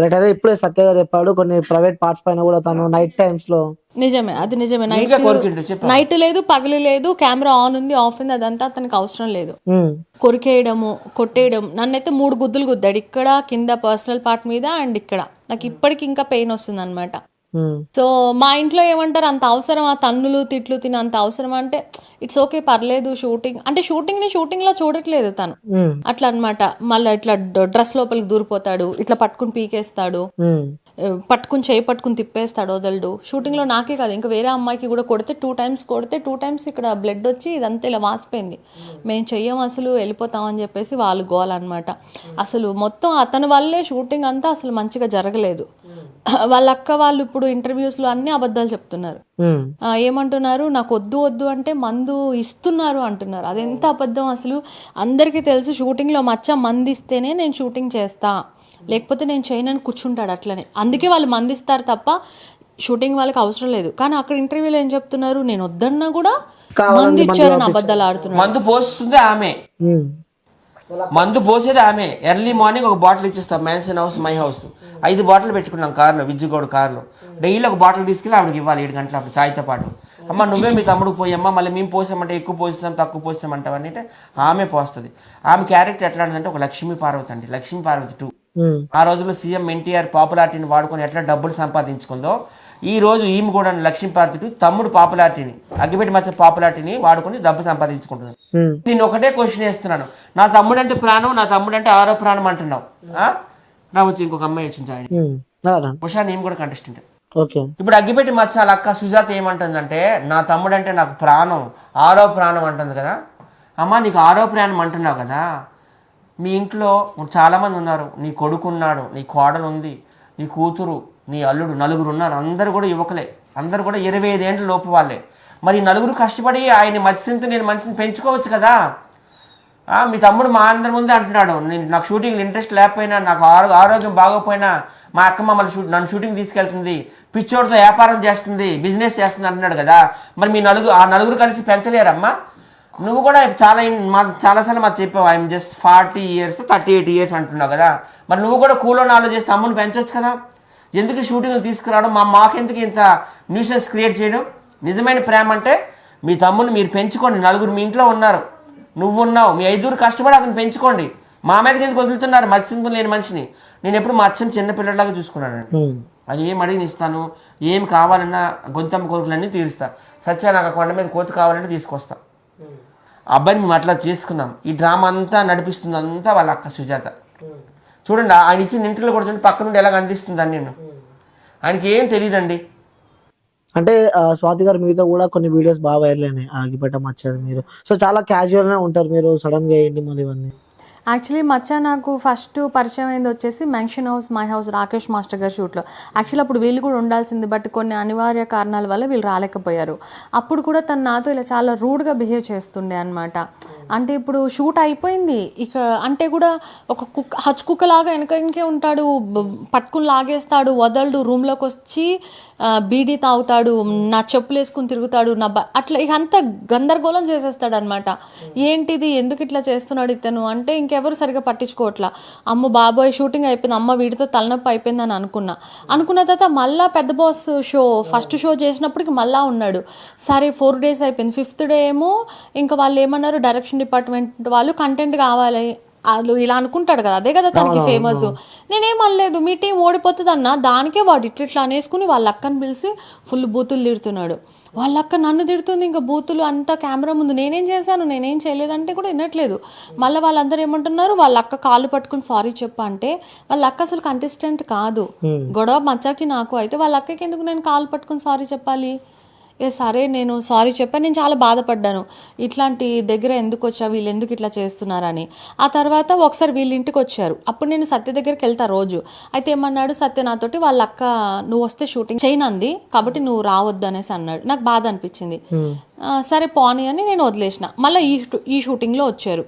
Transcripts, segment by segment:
Right. అదే ఇప్పుడే సత్య గారు చెప్పాడు కొన్ని ప్రైవేట్ పార్ట్స్ పైన కూడా తను నైట్ టైమ్స్ లో. నిజమే, అది నిజమే. నైట్ లేదు, పగలు లేదు, కెమెరా ఆన్ ఉంది, ఆఫ్ ఉంది, అదంతా అతనికి అవసరం లేదు. కొరికేయడము, కొట్టేయడం. నన్నైతే 3 గుద్దులు గుద్దాడు, ఇక్కడ కింద పర్సనల్ పార్ట్ మీద అండ్ ఇక్కడ. నాకు ఇప్పటికి ఇంకా పెయిన్ వస్తుంది అనమాట. సో మా ఇంట్లో ఏమంటారు, అంత అవసరం ఆ తన్నులు తిట్లు తిన అంత అవసరం అంటే, ఇట్స్ ఓకే పర్లేదు. షూటింగ్ అంటే షూటింగ్ లా చూడట్లేదు తను, అట్లా అనమాట. మళ్ళీ ఇట్లా డ్రెస్ లోపలికి దూరిపోతాడు, ఇట్లా పట్టుకుని పీకేస్తాడు, చేయి పట్టుకుని తిప్పేస్తాడు, వదలడు. షూటింగ్ లో నాకే కాదు ఇంకా వేరే అమ్మాయికి కూడా కొడితే 2 times కొడితే 2 times ఇక్కడ బ్లడ్ వచ్చి ఇదంతా ఇలా వాసిపోయింది. మేము చెయ్యం అసలు, వెళ్ళిపోతామని చెప్పేసి వాళ్ళు గోల్ అనమాట. అసలు మొత్తం అతని వల్లే షూటింగ్ అంతా అసలు మంచిగా జరగలేదు. వాళ్ళ అక్క వాళ్ళు ఇప్పుడు ఇంటర్వ్యూస్ లో అన్ని అబద్ధాలు చెప్తున్నారు. ఏమంటున్నారు, నాకు వద్దు అంటే మందు ఇస్తున్నారు అంటున్నారు. అది ఎంత అబద్ధం అసలు. అందరికీ తెలుసు షూటింగ్ లో మంది ఇస్తేనే నేను షూటింగ్ చేస్తా, లేకపోతే నేను చేయనని కూర్చుంటాడు అట్లనే. అందుకే వాళ్ళు మందిస్తారు తప్ప షూటింగ్ వాళ్ళకి అవసరం లేదు. కానీ అక్కడ ఇంటర్వ్యూలో ఏం చెప్తున్నారు, నేను వద్దన్నా కూడా మందు ఇచ్చారని అబద్ధాలు ఆడుతున్నారు. మందు పోస్తుంది ఆమె, మందు పోసేది ఆమె. ఎర్లీ మార్నింగ్ ఒక బాటిల్ ఇచ్చేస్తాం, mansion house my house 5 bottle పెట్టుకున్నాం కార్లో, విజ్జుగోడు కార్లో. డైలీ ఒక బాటిల్ తీసుకెళ్ళి ఆవిడకి ఇవ్వాలి 7 గంటల అప్పుడు చాయ్తో పాటు. అమ్మ నువ్వే మీ తమ్ముడికి పోయమ్మా, మళ్ళీ మేము పోసామంటే ఎక్కువ పోస్తాం తక్కువ పోస్తామంటావని అంటే ఆమె పోస్తుంది. ఆమె క్యారెక్టర్ ఎట్లాంటిదంటే ఒక లక్ష్మీ పార్వతి అండి, లక్ష్మీ పార్వతి 2. ఆ రోజుల్లో సీఎం ఎన్టీఆర్ పాపులారిటీని వాడుకొని ఎట్లా డబ్బులు సంపాదించుకుందో, ఈ రోజు ఈమె కూడా లక్ష్మీపార్వతి 2 తమ్ముడు పాపులారిటీని, అగ్గిపెట్టి మచ్చ పాపులారిటీని వాడుకొని డబ్బు సంపాదించుకుంటున్నాను. నేను ఒకటే క్వశ్చన్ వేస్తున్నాను, నా తమ్ముడు అంటే ప్రాణం, నా తమ్ముడు అంటే 6వ ప్రాణం అంటున్నావు. నా వచ్చి ఇంకొక అమ్మాయి వచ్చింది ఉషా, నేను కూడా కంటెస్టెంట్. ఇప్పుడు అగ్గిపెట్టి మచ్చ అక్క సుజాత ఏమంటుందంటే, నా తమ్ముడు అంటే నాకు ప్రాణం, 6వ ప్రాణం అంటుంది కదా. అమ్మ నీకు 6వ ప్రాణం అంటున్నావు కదా, మీ ఇంట్లో చాలామంది ఉన్నారు, నీ కొడుకు ఉన్నాడు, నీ కోడలు ఉంది, నీ కూతురు, నీ అల్లుడు, 4 ఉన్నారు. అందరూ కూడా యువకులే, అందరూ కూడా 25 ఏళ్ళ లోపు వాళ్ళే. మరి 4 కష్టపడి ఆయన మత్స్యంతో నేను మనిషిని పెంచుకోవచ్చు కదా. మీ తమ్ముడు మా అందరి ముందే అంటున్నాడు, నాకు షూటింగ్లో ఇంట్రెస్ట్ లేకపోయినా, నాకు ఆరోగ్యం బాగోకపోయినా మా అక్క మమ్మల్ని నన్ను షూటింగ్ తీసుకెళ్తుంది, పిచ్చోడితో వ్యాపారం చేస్తుంది, బిజినెస్ చేస్తుంది అంటున్నాడు కదా. మరి మీ 4 కలిసి పెంచలేరమ్మా? నువ్వు కూడా చాలాసార్లు మాకు చెప్పావు, ఐఎమ్ జస్ట్ 40 years 38 years అంటున్నావు కదా. మరి నువ్వు కూడా కూలోని ఆలోచిస్తే తమ్ముని పెంచవచ్చు కదా. ఎందుకు షూటింగ్లు తీసుకురావడం, మాకెందుకు ఇంత న్యూసెన్స్ క్రియేట్ చేయడం? నిజమైన ప్రేమ అంటే మీ తమ్ముని మీరు పెంచుకోండి. 4 మీ ఇంట్లో ఉన్నారు, నువ్వు ఉన్నావు, మీ 5 కష్టపడి అతను పెంచుకోండి. మా మీదకి ఎందుకు వదులుతున్నారు మత్స్యంతో లేని మనిషిని? నేను ఎప్పుడు మా అచ్చని చిన్నపిల్లలాగా చూసుకున్నాను. అది ఏం అడిగిన ఇస్తాను, ఏం కావాలన్నా గొంతమ్మ కోరికలన్నీ తీరుస్తా. సత్య నాకు కొండ మీద కోతి కావాలంటే తీసుకొస్తా. అబ్బాయిని మేము అట్లా చేసుకున్నాం. ఈ డ్రామా అంతా నడిపిస్తుంది అంతా వాళ్ళ అక్క సుజాత. చూడండి ఆయన ఇచ్చిన ఇంటర్వ్యూలో కూడా చూడండి, పక్క నుండి ఎలాగ అందిస్తుంది అని. నేను ఆయనకి ఏం తెలియదండి. అంటే స్వాతి గారు మీతో కూడా కొన్ని వీడియోస్ బాగా వైరల్ అయినాయి, ఆగిపెట్ట మచ్చారు మీరు. సో చాలా క్యాజువల్ గా ఉంటారు మీరు, సడన్ గా ఏంటి మళ్ళీ ఇవన్నీ? యాక్చువల్లీ మచ్చ నాకు ఫస్ట్ పరిచయం అయింది వచ్చేసి mansion house my house Rakesh master గారి షూట్లో. యాక్చువల్లీ అప్పుడు వీళ్ళు కూడా ఉండాల్సింది, బట్ కొన్ని అనివార్య కారణాల వల్ల వీళ్ళు రాలేకపోయారు. అప్పుడు కూడా తను నాతో ఇలా చాలా రూడ్గా బిహేవ్ చేస్తుండే అనమాట. అంటే ఇప్పుడు షూట్ అయిపోయింది ఇక అంటే కూడా ఒక హచ్ కుక్కలాగా వెనకే ఉంటాడు, పట్టుకుని లాగేస్తాడు, వదలడు, రూమ్లోకి వచ్చి బీడీ తాగుతాడు, నా చెప్పులు వేసుకుని తిరుగుతాడు, అట్లా ఇక అంతా గందరగోళం చేసేస్తాడు అనమాట. ఏంటిది, ఎందుకు ఇట్లా చేస్తున్నాడు ఇతను అంటే ఇంకెవరు సరిగా పట్టించుకోవట్లా. అమ్మ బాబోయ్ షూటింగ్ అయిపోయింది, అమ్మ వీడితో తలనొప్పి అయిపోయిందని అనుకున్న తర్వాత మళ్ళీ పెద్ద బాస్ షో ఫస్ట్ షో చేసినప్పటికి మళ్ళీ ఉన్నాడు. సరే 4 days అయిపోయింది. 5th day ఏమో ఇంకా వాళ్ళు ఏమన్నారు, డైరెక్షన్ డిపార్ట్మెంట్ వాళ్ళు కంటెంట్ కావాలి వాళ్ళు ఇలా అనుకుంటాడు కదా, అదే కదా తనకి ఫేమస్. నేనేం అనలేదు, మీ టీం ఓడిపోతుంది అన్న, దానికే వాడు ఇట్లా అనేసుకుని వాళ్ళ అక్కని పిలిచి ఫుల్ బూతులు తిడుతున్నాడు. వాళ్ళ అక్క నన్ను తిడుతుంది, ఇంకా బూతులు అంతా కెమెరా ముందు. నేనేం చేశాను, నేనేం చేయలేదంటే కూడా వినట్లేదు. మళ్ళీ వాళ్ళందరూ ఏమంటున్నారు, వాళ్ళ అక్క కాళ్ళు పట్టుకుని సారీ చెప్ప అంటే వాళ్ళ అక్క అసలు కంటెస్టెంట్ కాదు. గొడవ మచ్చాకి నాకు అయితే వాళ్ళ అక్కకి ఎందుకు నేను కాళ్ళు పట్టుకుని సారీ చెప్పాలి? సరే నేను సారీ చెప్పాను. నేను చాలా బాధపడ్డాను, ఇట్లాంటి దగ్గర ఎందుకు వచ్చా, వీళ్ళు ఎందుకు ఇట్లా చేస్తున్నారని. ఆ తర్వాత ఒకసారి వీళ్ళ ఇంటికి వచ్చారు, అప్పుడు నేను సత్య దగ్గరికి వెళ్తా రోజు. అయితే ఏమన్నాడు సత్య నాతోటి, వాళ్ళ అక్క నువ్వు వస్తే షూటింగ్ చేయనంది కాబట్టి నువ్వు రావద్దు అనేసి అన్నాడు. నాకు బాధ అనిపించింది. సరే పోనీ అని నేను వదిలేసిన. మళ్ళీ ఈ షూటింగ్లో వచ్చారు.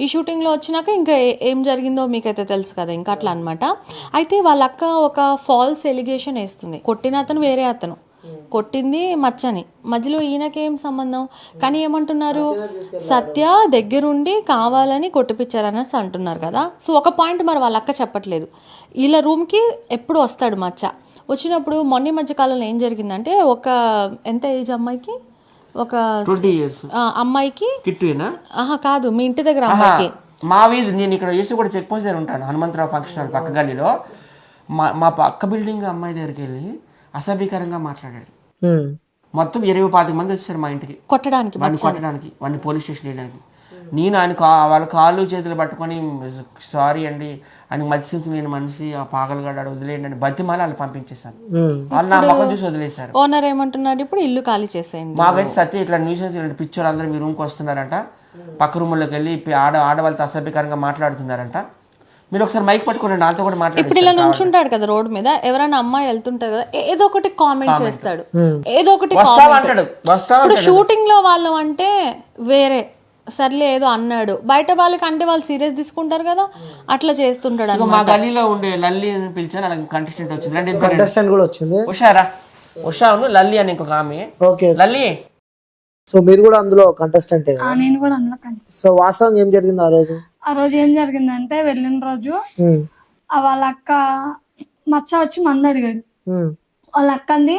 ఈ షూటింగ్లో వచ్చినాక ఇంకా ఏం జరిగిందో మీకైతే తెలుసు కదా, ఇంకా అట్లా అనమాట. అయితే వాళ్ళ అక్క ఒక ఫాల్స్ ఎలిగేషన్ వేస్తుంది, కొట్టిన అతను వేరే అతను, కొట్టింది మచ్చని, మధ్యలో ఈయనకేం సంబంధం? కానీ ఏమంటున్నారు, సత్య దగ్గరుండి కావాలని కొట్టిపించారనేసి అంటున్నారు కదా. సో ఒక పాయింట్ మరి వాళ్ళ అక్క చెప్పట్లేదు. వీళ్ళ రూమ్కి ఎప్పుడు వస్తాడు మచ్చ. వచ్చినప్పుడు మొన్న మధ్య కాలంలో ఏం జరిగిందంటే, ఒక ఎంత ఏజ్ అమ్మాయికి, ఒక 20 years అమ్మాయికి, కిట్టునా? ఆహా కాదు, మీ ఇంటి దగ్గర అమ్మాయికి. మా వీధి, నేను ఇక్కడ యూసి కూడా చెక్ పోస్ట్ దగ్గర ఉంటాను, హనుమంతరావు ఫంక్షన్ హాల్ పక్క గల్లీలో. మా పక్క బిల్డింగ్ అమ్మాయి దగ్గరికి వెళ్ళి అసభ్యకరంగా మాట్లాడాడు. మొత్తం 20-25 మంది వచ్చారు మా ఇంటికి కొట్టడానికి, వాడిని పోలీస్ స్టేషన్ వెళ్ళడానికి. నేను వాళ్ళ కాళ్ళు చేతులు పట్టుకొని సారీ అండి అని మధ్య నేను మనిషి ఆ పాగలగాడు వదిలేయండి అని బతిమాలి వాళ్ళు పంపించేశాను. వాళ్ళు నా ముఖం చూసి వదిలేశారు. ఓనర్ ఏమంటున్నాడు, ఇప్పుడు ఇల్లు ఖాళీ చేసేయండి. మాకైతే సత్య ఇట్లా న్యూసెన్స్ ఇలాంటి పిక్చర్ అందరూ మీ రూమ్కి వస్తున్నారంట, పక్క రూముల్లోకి వెళ్ళి ఆడవాళ్ళతో అసభ్యకరంగా మాట్లాడుతున్నారంట. మీరు ఒకసారి మైక్ పట్టుకుని నాతో కూడా మాట్లాడారు. ఇప్పుడు ఇలా నుంచుంటాడు కదా రోడ్ మీద, ఎవరైనా అమ్మాయి వెళ్తుంటారు కదా, ఏదో ఒకటి కామెంట్ చేస్తాడు, ఏదో ఒకటి అంటాడు. ఇప్పుడు షూటింగ్ లో వాళ్ళు అంటే వేరే, సర్లే ఏదో అన్నాడు, బయట వాళ్ళకి అంటే వాళ్ళు సీరియస్ తీసుకుంటారు కదా, అట్లా చేస్తుంటాడు. మా గల్లీలో ఉండే లల్లి అని పిలిచాను, అలాగే కంటెస్టెంట్ వచ్చింది, కంటెస్టెంట్ కూడా వచ్చింది, ఉషాను లల్లి అని ఇంకొక ఆమె. ఓకే, లల్లి. సో మీరు కూడా అందులో కంటెస్టెంట్? నేను కూడా అందులో. సో వాస్తవం ఏం జరిగింది ఆ రోజు ఏం జరిగిందంటే, వెళ్ళిన రోజు వాళ్ళ అక్క మచ్చ వచ్చి మంది అడిగాడు. వాళ్ళ అక్కంది,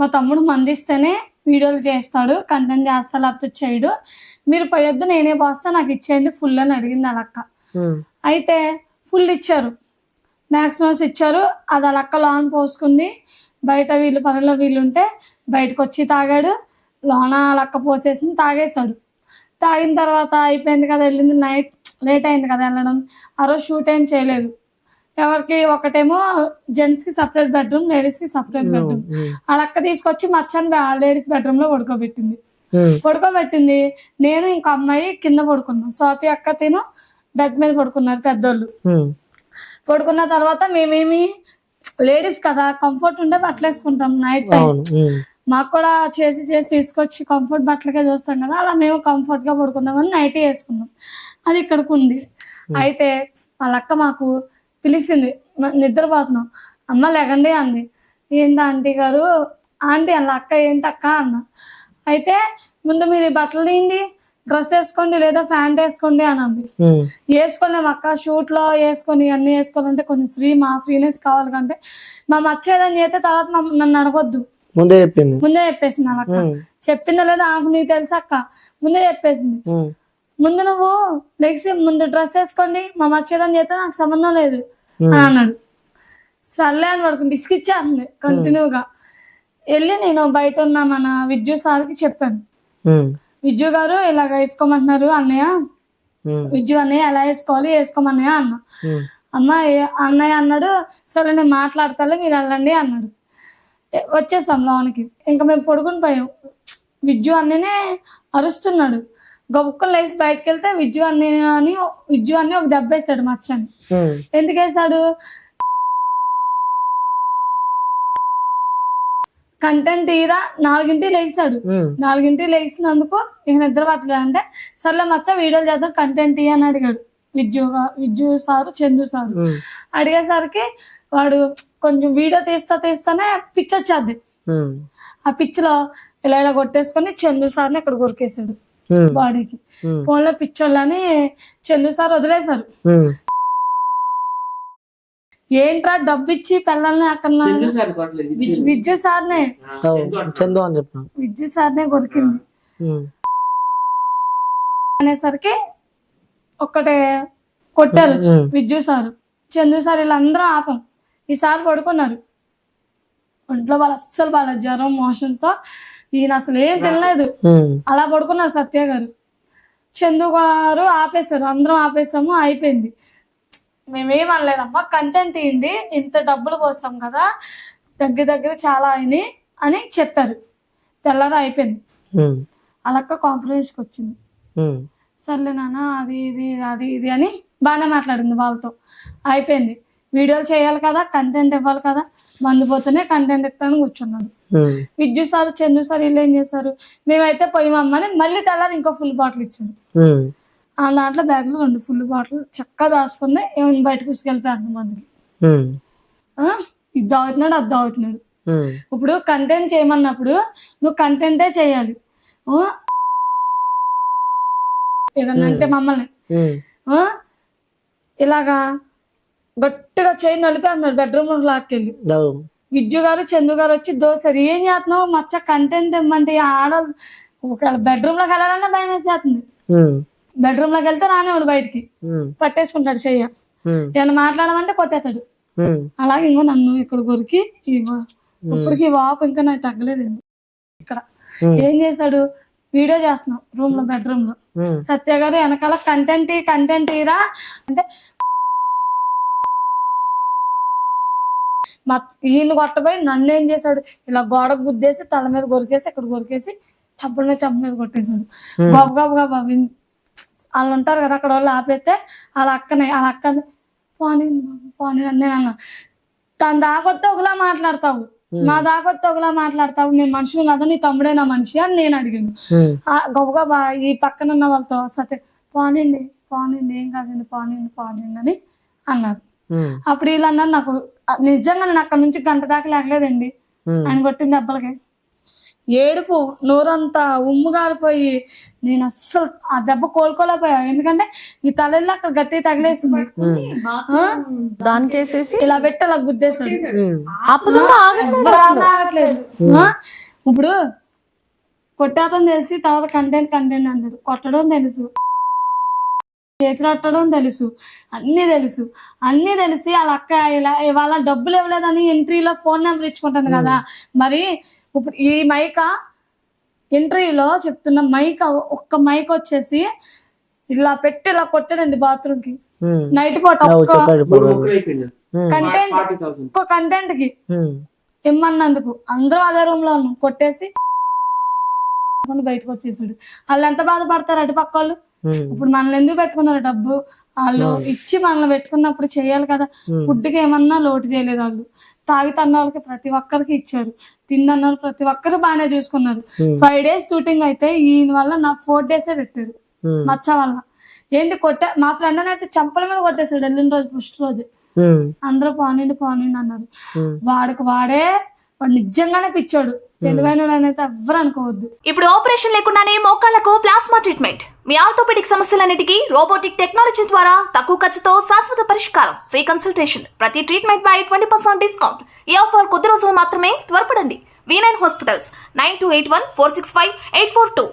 మా తమ్ముడు మందిస్తేనే వీడియోలు చేస్తాడు, కంటెంట్ చేస్తా, లేకపోతే చేయడు, మీరు పోయొద్దు, నేనే పోస్తా, నాకు ఇచ్చేయండి ఫుల్ అని అడిగింది వాళ్ళ అక్క. అయితే ఫుల్ ఇచ్చారు, మ్యాక్సిమమ్స్ ఇచ్చారు. అది వాళ్ళ అక్క లోన్ పోసుకుంది. బయట వీళ్ళు పనుల్లో వీళ్ళుంటే బయటకు వచ్చి తాగాడు, లోన లక్క పోసేసింది, తాగేశాడు. తాగిన తర్వాత అయిపోయింది కదా, వెళ్ళింది, నైట్ లేట్ అయింది కదా వెళ్ళడం. ఆ రోజు షూట్ ఏం చేయలేదు. ఎవరికి ఒకటేమో జెంట్స్కి సపరేట్ బెడ్రూమ్, లేడీస్కి సపరేట్ బెడ్రూమ్. ఆ లక్క తీసుకొచ్చి మచ్చని లేడీస్ బెడ్రూమ్ లో పడుకోబెట్టింది. నేను ఇంకో అమ్మాయి కింద పడుకున్నాం, స్వాతి అక్క తిను బెడ్ మీద పడుకున్నారు పెద్దోళ్ళు. పడుకున్న తర్వాత మేమేమి లేడీస్ కదా, కంఫర్ట్ ఉండే బట్టలు వేసుకుంటాం నైట్ టైం. మాకు కూడా చేసి తీసుకొచ్చి కంఫర్ట్ బట్టలకే చూస్తాం కదా, అలా మేము కంఫర్ట్ గా పడుకుందామని నైట్ వేసుకున్నాం. అది ఇక్కడికి ఉంది. అయితే వాళ్ళ అక్క మాకు పిలిచింది, నిద్రపోతున్నాం, అమ్మ లెగండి అంది. ఏంటి ఆంటీ గారు, ఆంటీ వాళ్ళ అక్క ఏంటి అక్క అన్న. అయితే ముందు మీరు ఈ బట్టలు తీయండి, డ్రెస్ వేసుకోండి లేదా ప్యాంట్ వేసుకోండి అని అంది. వేసుకోలేము అక్క, షూట్ లో వేసుకొని అన్ని వేసుకోవాలంటే కొంచెం మా ఫ్రీనెస్ కావాలి కంటే మా మచ్చేదని చేస్తే తర్వాత నన్ను అడగొద్దు, ముందే చెప్పేసింది వాళ్ళ అక్క. చెప్పిందా లేదా ఆమెకు నీకు తెలుసు అక్క, ముందే చెప్పేసింది. ముందు నువ్వు లెగ్సి ముందు డ్రెస్ వేసుకోండి, మా మచ్చేదని చేస్తే నాకు సంబంధం లేదు అని అన్నాడు. సర్లే అని పడుకుని ఇసుకిచ్చేస్తుంది కంటిన్యూగా. వెళ్ళి నేను బయట ఉన్న మన విద్యు సార్కి చెప్పాను, విద్యు గారు ఇలాగ వేసుకోమంటున్నారు అన్నయ్య, విద్యు అన్నయ్య ఎలా వేసుకోమన్నయ్య అన్న. అన్నయ్య అన్నాడు, సరే నేను మాట్లాడతాలే మీరు వెళ్ళండి అన్నాడు. వచ్చేసాం లోనికి. ఇంకా మేము పడుకుని పోయాం. విద్యు అన్ననే అరుస్తున్నాడు. గొప్పలు లేసి బయటకు వెళ్తే విద్యు అన్ని ఒక దెబ్బ వేసాడు మచ్చని. ఎందుకు వేసాడు, కంటెంట్ తీరా 4ంటికి లేచాడు. 4ంటికి లేచినందుకు ఇక నిద్ర పట్టలేదంటే, సర్లే మచ్చ వీడియోలు చేద్దాం కంటెంట్ తీ అని అడిగాడు విద్యు సారు, చందు సారు. అడిగేసరికి వాడు కొంచెం వీడియో తీస్తానే పిచ్ వచ్చేది. ఆ పిచ్ లో ఇలా కొట్టేసుకొని చందు సార్ని ఇక్కడ కొరికేశాడు బాడీకి. ఫోన్ లో పిచ్చోళ్ళని చందు సార్ వదిలేశారు. ఏంట్రా డబ్బు ఇచ్చి పిల్లల్ని అక్కడ విద్యు సార్నే కొరికింది అనేసరికి ఒక్కటే కొట్టారు విద్యు సారు, చందు సార్. వీళ్ళందరూ ఆపం. ఈసారి పడుకున్నారు. ఒంట్లో వాళ్ళు అస్సలు వాళ్ళ జ్వరం మోషన్స్ తో ఈయన అసలు ఏం తినలేదు, అలా పడుకున్నారు సత్య గారు. చందు గారు ఆపేశారు, అందరం ఆపేసాము, అయిపోయింది. మేమేం అనలేదమ్మా, కంటెంట్ ఏంటి, ఇంత డబ్బులు పోసాం కదా, దగ్గర చాలా అయినాయి అని చెప్పారు. తెల్లారా అయిపోయింది. అలాక్క కాన్ఫరెన్స్ కి వచ్చింది. సర్లే నాన్న అది ఇది అని బాగానే మాట్లాడింది వాళ్ళతో. అయిపోయింది. వీడియోలు చేయాలి కదా, కంటెంట్ ఇవ్వాలి కదా, మందు పోతేనే కంటెంట్ ఇస్తాను కూర్చున్నాడు. విద్యు సార్, చందు సార్ వీళ్ళు ఏం చేశారు, మేమైతే పోయిమమ్మని మళ్ళీ తెల్లారి ఇంకో ఫుల్ బాటిల్ ఇచ్చారు. ఆ దాంట్లో బ్యాగ్ లో 2 ఫుల్ బాటిల్ చక్కగా దాచుకుంది. ఏమైనా బయటకు తీసుకెళ్ళిపోయి అంతమందికి ఇది తాగుతున్నాడు, అది తాగుతున్నాడు. ఇప్పుడు కంటెంట్ చేయమన్నప్పుడు నువ్వు కంటెంటే చేయాలి. ఏదన్నా అంటే మమ్మల్ని ఇలాగా గట్టిగా చైన్ నలిపి అన్నాడు బెడ్రూమ్ లో లాక్కెళ్ళి. విద్యు గారు చందు గారు వచ్చి దోస్తారు. ఏం చేస్తున్నావు మచ్చ కంటెంట్ ఇమ్మంటే ఆడవాళ్ళు ఒక బెడ్రూమ్ లోకి వెళ్ళాలన్నా భయం వేసేస్తుంది. బెడ్రూమ్ లోకి వెళ్తే రానివాడు బయటికి పట్టేసుకుంటాడు చెయ్య. ఏమన్నా మాట్లాడమంటే కొట్టేస్తాడు. అలాగే ఇంకో నన్ను ఇక్కడ కొరికి ఇప్పటికి వాపు ఇంకా నాకు తగ్గలేదండి. ఇక్కడ ఏం చేశాడు, వీడియో చేస్తున్నాం రూమ్ లో బెడ్రూమ్ లో. సత్య గారు వెనకాల కంటెంట్ ఇరా అంటే ఈయన కొట్టబోయి నన్ను ఏం చేశాడు, ఇలా గోడకు గుద్దేసి తల మీద కొరికేసి ఇక్కడ కొరికేసి చంపల మీద కొట్టేశాడు. గబగబా వాళ్ళు ఉంటారు కదా అక్కడ వాళ్ళు ఆపేస్తే వాళ్ళ అక్కని పోనీ నేను అన్నా. తన దాకొస్తే ఒకలా మాట్లాడతావు, మా దాకొస్తే ఒకలా మాట్లాడతావు, మేము మనుషులు కదా, నీ తమ్ముడే నా మనిషి అని నేను అడిగాను. గబగబా ఈ పక్కన ఉన్న వాళ్ళతో సత్య పోనండి ఏం కాదండి పోనండి అని అన్నారు. అప్పుడు వీళ్ళు అన్నారు, నాకు నిజంగా నేను అక్కడ నుంచి గంట దాకా లేకలేదండి ఆయన కొట్టిన దెబ్బలకి. ఏడుపు నోరంతా ఉమ్ము గారిపోయి నేను అస్సలు ఆ దెబ్బ కోలుకోలేకపోయా. ఎందుకంటే ఈ తలెల్లి అక్కడ గట్టి తగిలేసింది. దానికేసేసి ఇలా పెట్టి అలా గుద్దేశాడు. ఆగట్లేదు. ఇప్పుడు కొట్టాతం తెలిసి తర్వాత కంటెంట్ అన్నాడు. కొట్టడం తెలుసు, చేతులట్టడం తెలుసు, అన్ని తెలిసి వాళ్ళ అక్క ఇలా ఇవాళ డబ్బులు ఇవ్వలేదని ఎంట్రీలో ఫోన్ నెంబర్ ఇచ్చుకుంటుంది కదా. మరి ఇప్పుడు ఈ మైక ఎంట్రీలో చెప్తున్న ఒక్క మైక్ వచ్చేసి ఇలా పెట్టి ఇలా కొట్టాడండి బాత్రూమ్ కి నైట్ పూట. కంటెంట్ కి ఇమ్మన్నందుకు అందరూ అదే రూమ్ లో ఉన్నాం. కొట్టేసి బయటకు వచ్చేసాడు. వాళ్ళు ఎంత బాధపడతారు అటు పక్క వాళ్ళు. ఇప్పుడు మనల్ని ఎందుకు పెట్టుకున్నారు డబ్బు, వాళ్ళు ఇచ్చి మనల్ని పెట్టుకున్నప్పుడు చేయాలి కదా. ఫుడ్ కి ఏమన్నా లోటు చేయలేదు వాళ్ళు. తాగి తన్న వాళ్ళకి ప్రతి ఒక్కరికి ఇచ్చారు, తిన్న వాళ్ళు ప్రతి ఒక్కరు బాగానే చూసుకున్నారు. 5 days షూటింగ్ అయితే ఈయన వల్ల నాకు 4 days పెట్టారు మచ్చ వల్ల. ఏంటి మా ఫ్రెండ్ అని అయితే చంపల మీద కొట్టేశాడు వెళ్ళిన రోజు ఫస్ట్ రోజు. అందరూ పోనండి అన్నారు. వాడు నిజంగానే పిచ్చాడు, తెలివైన అయితే ఎవ్వరు అనుకోవద్దు. ఇప్పుడు ఆపరేషన్ లేకుండానే మోకాళ్లకు ప్లాస్మా ట్రీట్మెంట్, మీ ఆర్థోపెడిక్ సమస్యలన్నిటికీ రోబోటిక్ టెక్నాలజీ ద్వారా తక్కువ ఖర్చుతో శాశ్వత పరిష్కారం, ఫ్రీ కన్సల్టేషన్, ప్రతి ట్రీట్మెంట్ పై 20% డిస్కౌంట్. ఈ ఆఫర్ కొద్ది రోజులు మాత్రమే, త్వరపడండి. V9 hospitals 9281465842.